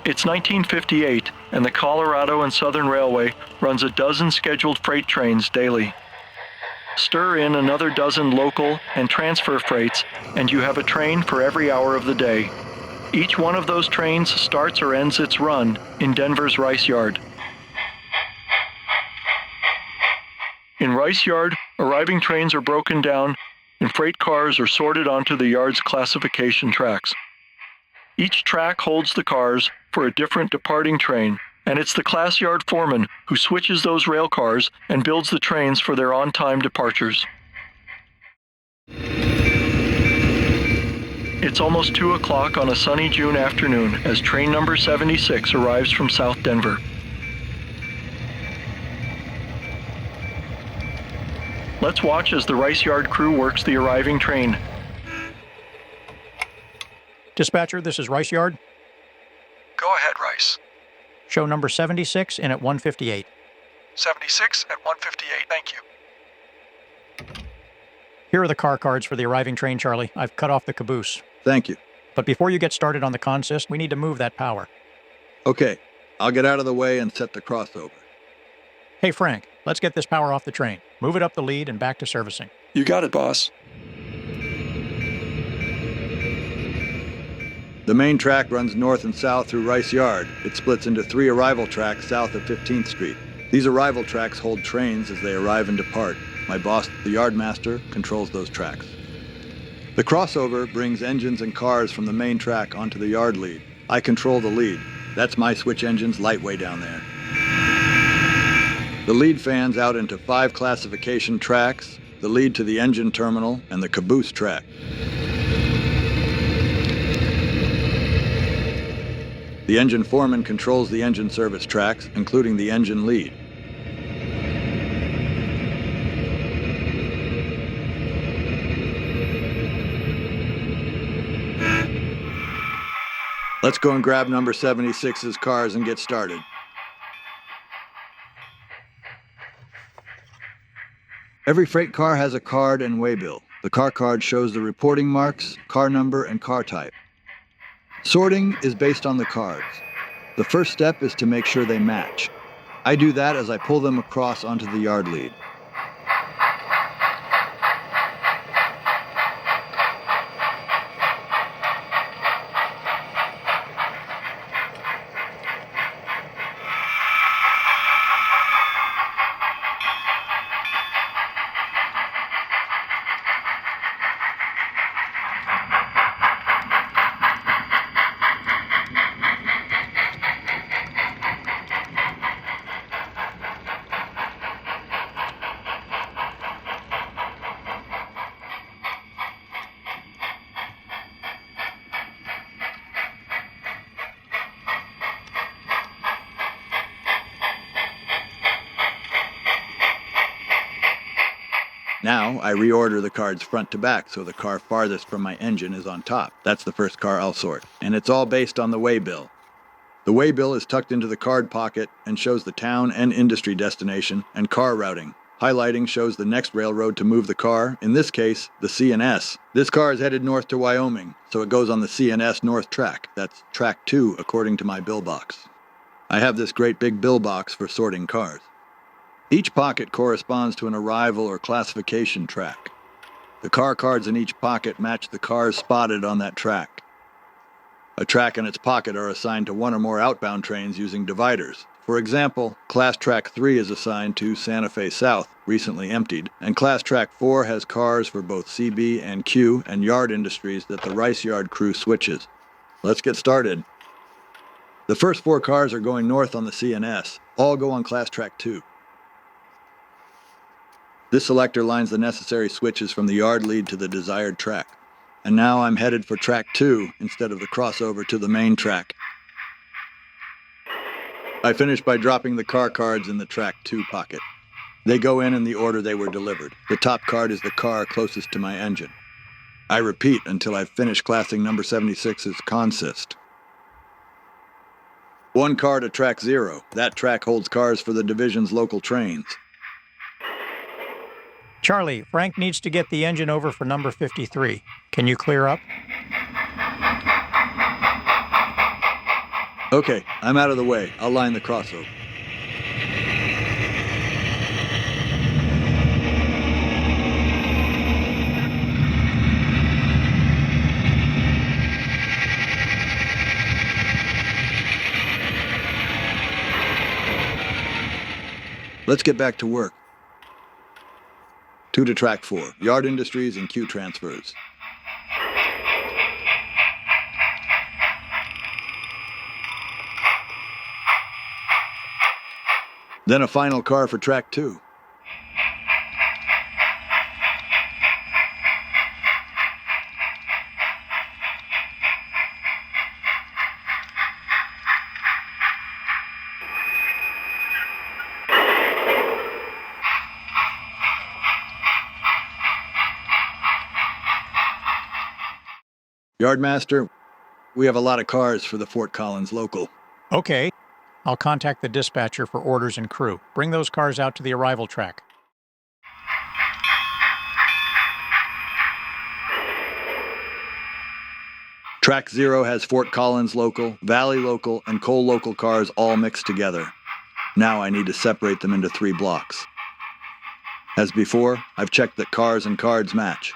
It's 1958, and the Colorado and Southern Railway runs a dozen scheduled freight trains daily. Stir in another dozen local and transfer freights, and you have a train for every hour of the day. Each one of those trains starts or ends its run in Denver's Rice Yard. In Rice Yard, arriving trains are broken down and freight cars are sorted onto the yard's classification tracks. Each track holds the cars for a different departing train, and it's the Class Yard Foreman who switches those rail cars and builds the trains for their on-time departures. It's almost 2 o'clock on a sunny June afternoon as train number 76 arrives from South Denver. Let's watch as the Rice Yard crew works the arriving train. Dispatcher, this is Rice Yard. Go ahead, Rice. Show number 76 in at 158. 76 at 158, thank you. Here are the car cards for the arriving train, Charlie. I've cut off the caboose. Thank you. But before you get started on the consist, we need to move that power. Okay, I'll get out of the way and set the crossover. Hey, Frank, let's get this power off the train. Move it up the lead and back to servicing. You got it, boss. The main track runs north and south through Rice Yard. It splits into 3 arrival tracks south of 15th Street. These arrival tracks hold trains as they arrive and depart. My boss, the Yardmaster, controls those tracks. The crossover brings engines and cars from the main track onto the yard lead. I control the lead. That's my switch engine's light way down there. The lead fans out into 5 classification tracks, the lead to the engine terminal, and the caboose track. The engine foreman controls the engine service tracks, including the engine lead. Let's go and grab number 76's cars and get started. Every freight car has a card and waybill. The car card shows the reporting marks, car number, and car type. Sorting is based on the cards. The first step is to make sure they match. I do that as I pull them across onto the yard lead. Now, I reorder the cards front to back so the car farthest from my engine is on top. That's the first car I'll sort. And it's all based on the waybill. The waybill is tucked into the card pocket and shows the town and industry destination and car routing. Highlighting shows the next railroad to move the car, in this case, the C&S. This car is headed north to Wyoming, so it goes on the C&S North track. That's track 2, according to my bill box. I have this great big bill box for sorting cars. Each pocket corresponds to an arrival or classification track. The car cards in each pocket match the cars spotted on that track. A track and its pocket are assigned to one or more outbound trains using dividers. For example, Class Track 3 is assigned to Santa Fe South, recently emptied, and Class Track 4 has cars for both CB and Q and yard industries that the Rice Yard crew switches. Let's get started. The first 4 cars are going north on the C&S. All go on Class Track 2. This selector lines the necessary switches from the yard lead to the desired track. And now I'm headed for track 2 instead of the crossover to the main track. I finish by dropping the car cards in the track 2 pocket. They go in the order they were delivered. The top card is the car closest to my engine. I repeat until I've finished classing number 76's consist. 1 car to track 0. That track holds cars for the division's local trains. Charlie, Frank needs to get the engine over for number 53. Can you clear up? Okay, I'm out of the way. I'll line the crossover. Let's get back to work. 2 to track 4, Yard Industries and Q transfers. Then a final car for track 2. Yardmaster, we have a lot of cars for the Fort Collins local. Okay. I'll contact the dispatcher for orders and crew. Bring those cars out to the arrival track. Track 0 has Fort Collins local, Valley local, and Coal local cars all mixed together. Now I need to separate them into 3 blocks. As before, I've checked that cars and cards match.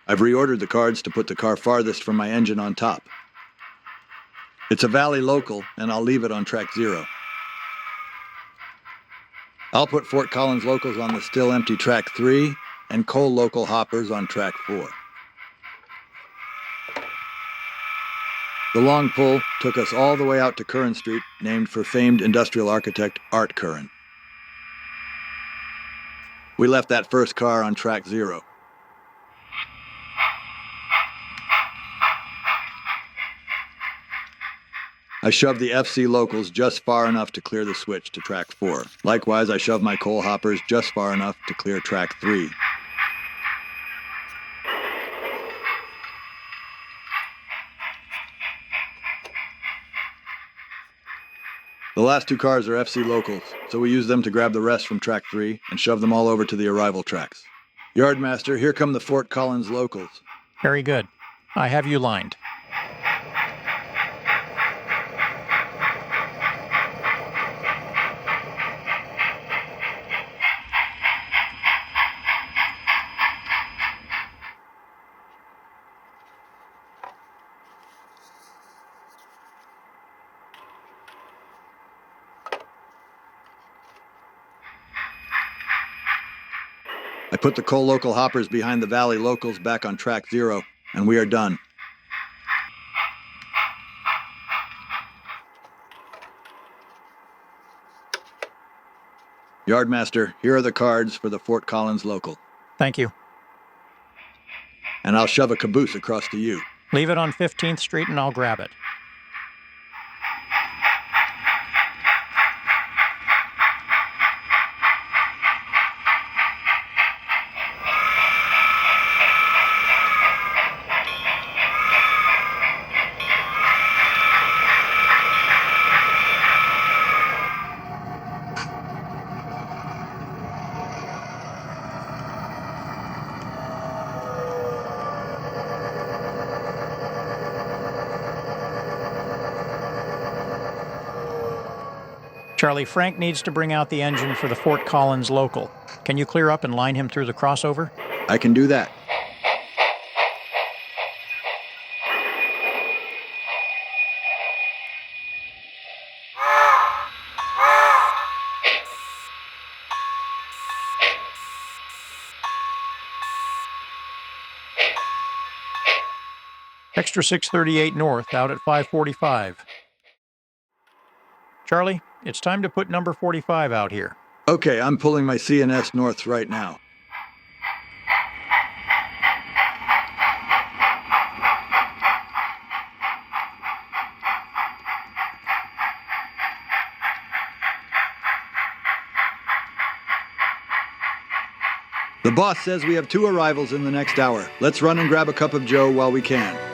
I've reordered the cards to put the car farthest from my engine on top. It's a Valley local, and I'll leave it on track 0. I'll put Fort Collins locals on the still empty track 3 and Coal local hoppers on track 4. The long pull took us all the way out to Curran Street, named for famed industrial architect Art Curran. We left that first car on track 0. I shoved the FC locals just far enough to clear the switch to track 4. Likewise, I shoved my coal hoppers just far enough to clear track 3. The last 2 cars are FC locals, so we use them to grab the rest from track 3 and shove them all over to the arrival tracks. Yardmaster, here come the Fort Collins locals. Very good. I have you lined. I put the coal local hoppers behind the Valley locals back on track 0, and we are done. Yardmaster, here are the cards for the Fort Collins local. Thank you. And I'll shove a caboose across to you. Leave it on 15th Street and I'll grab it. Charlie, Frank needs to bring out the engine for the Fort Collins local. Can you clear up and line him through the crossover? I can do that. Extra 638 north, out at 545. Charlie, it's time to put number 45 out here. Okay, I'm pulling my C&S north right now. The boss says we have 2 arrivals in the next hour. Let's run and grab a cup of joe while we can.